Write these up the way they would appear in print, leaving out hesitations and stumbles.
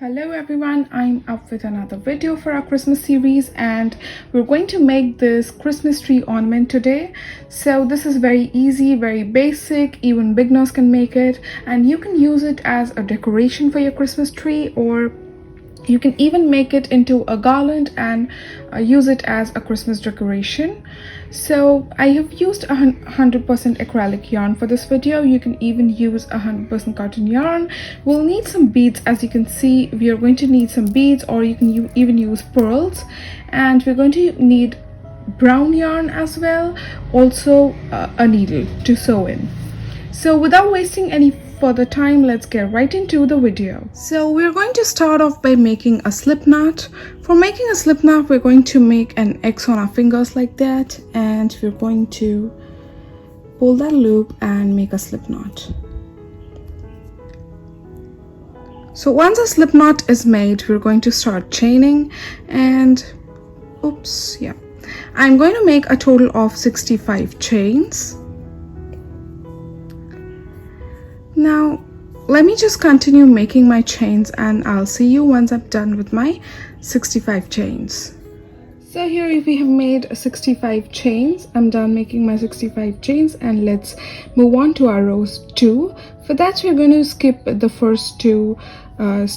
Hello everyone, I'm up with another video for our Christmas series and we're going to make this Christmas tree ornament today. So this is very easy, very basic, even beginners can make it, and you can use it as a decoration for your Christmas tree, or you can even make it into a garland and use it as a Christmas decoration. So I have used 100% acrylic yarn for this video. You can even use 100% cotton yarn. We'll need some beads. As you can see, we are going to need some beads, or you can even use pearls, and we're going to need brown yarn as well, also a needle to sew in. So without wasting any further time, let's get right into the video. So we're going to start off by making a slip knot. For making a slip knot, we're going to make an X on our fingers like that, and we're going to pull that loop and make a slip knot. So once a slip knot is made, we're going to start chaining, and I'm going to make a total of 65 chains. Now let me just continue making my chains and I'll see you once I'm done with my 65 chains. So here we have made 65 chains. I'm done making my 65 chains, and let's move on to our rows 2. For that, we're going to skip the first 2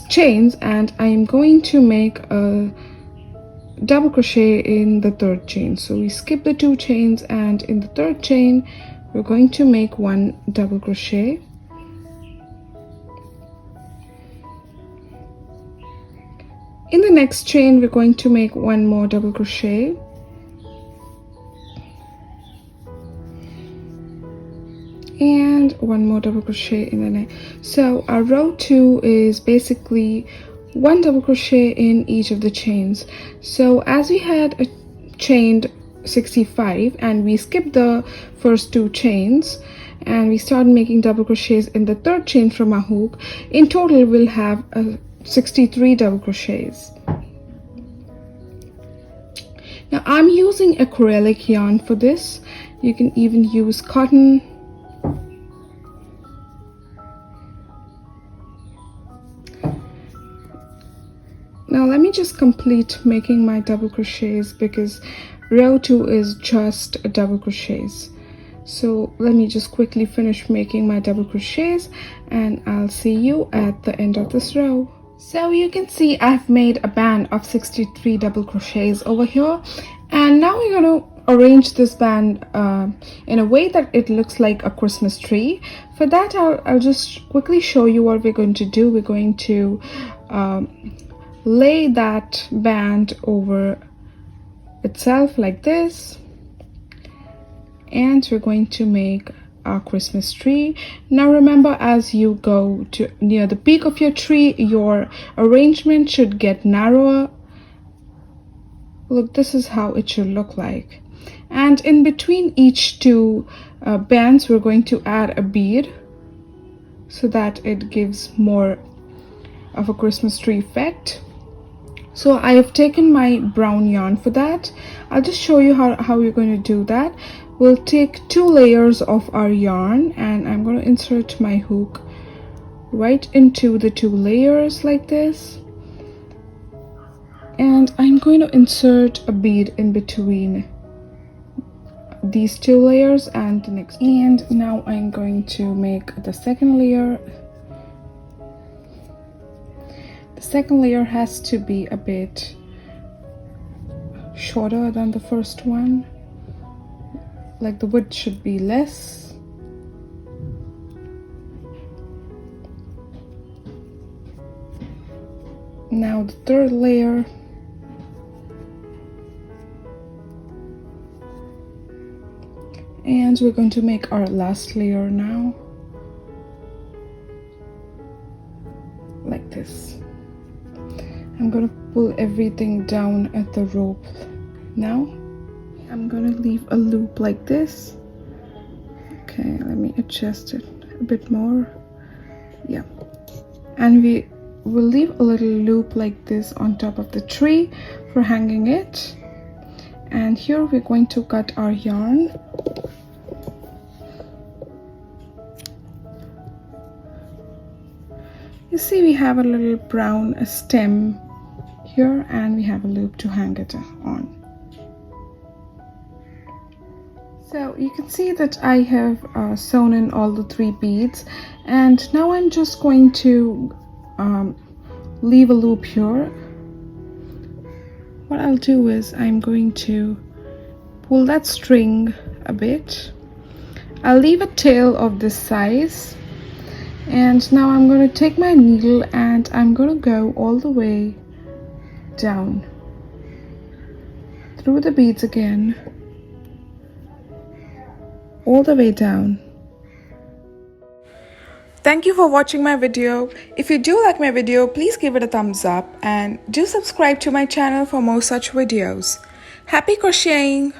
chains, and I'm going to make a double crochet in the 3rd chain. So we skip the 2 chains, and in the 3rd chain we're going to make 1 double crochet. In the next chain, we're going to make 1 more double crochet. And 1 more double crochet in the next. So our row 2 is basically 1 double crochet in each of the chains. So as we had chained 65 and we skipped the first 2 chains and we started making double crochets in the 3rd chain from our hook, in total we'll have 63 double crochets. Now I'm using acrylic yarn for this. You can even use cotton. Now let me just complete making my double crochets, because row 2 is just double crochets. So let me just quickly finish making my double crochets and I'll see you at the end of this row. So you can see I've made a band of 63 double crochets over here, and now we're going to arrange this band in a way that it looks like a Christmas tree. For that, I'll just quickly show you what we're going to do. We're going to lay that band over itself like this, and we're going to make our Christmas tree. Now remember, as you go to near the peak of your tree, your arrangement should get narrower. Look, this is how it should look like. And in between each 2 bands, we're going to add a bead so that it gives more of a Christmas tree effect. So I have taken my brown yarn for that. I'll just show you how you're going to do that. We'll take 2 layers of our yarn, and I'm going to insert my hook right into the 2 layers like this, and I'm going to insert a bead in between these 2 layers and the next. And now I'm going to make the 2nd layer. The 2nd layer has to be a bit shorter than the first one. Like the width should be less. Now the 3rd layer. And we're going to make our last layer now. Like this. I'm going to pull everything down at the rope now. I'm going to leave a loop like this. Okay, let me adjust it a bit more. Yeah. And we will leave a little loop like this on top of the tree for hanging it. And here we're going to cut our yarn. You see we have a little brown stem here and we have a loop to hang it on. So you can see that I have sewn in all the 3 beads, and now I'm just going to leave a loop here. What I'll do is I'm going to pull that string a bit. I'll leave a tail of this size, and now I'm going to take my needle and I'm going to go all the way down through the beads again, all the way down. Thank you for watching my video. If you do like my video, please give it a thumbs up and do subscribe to my channel for more such videos. Happy crocheting!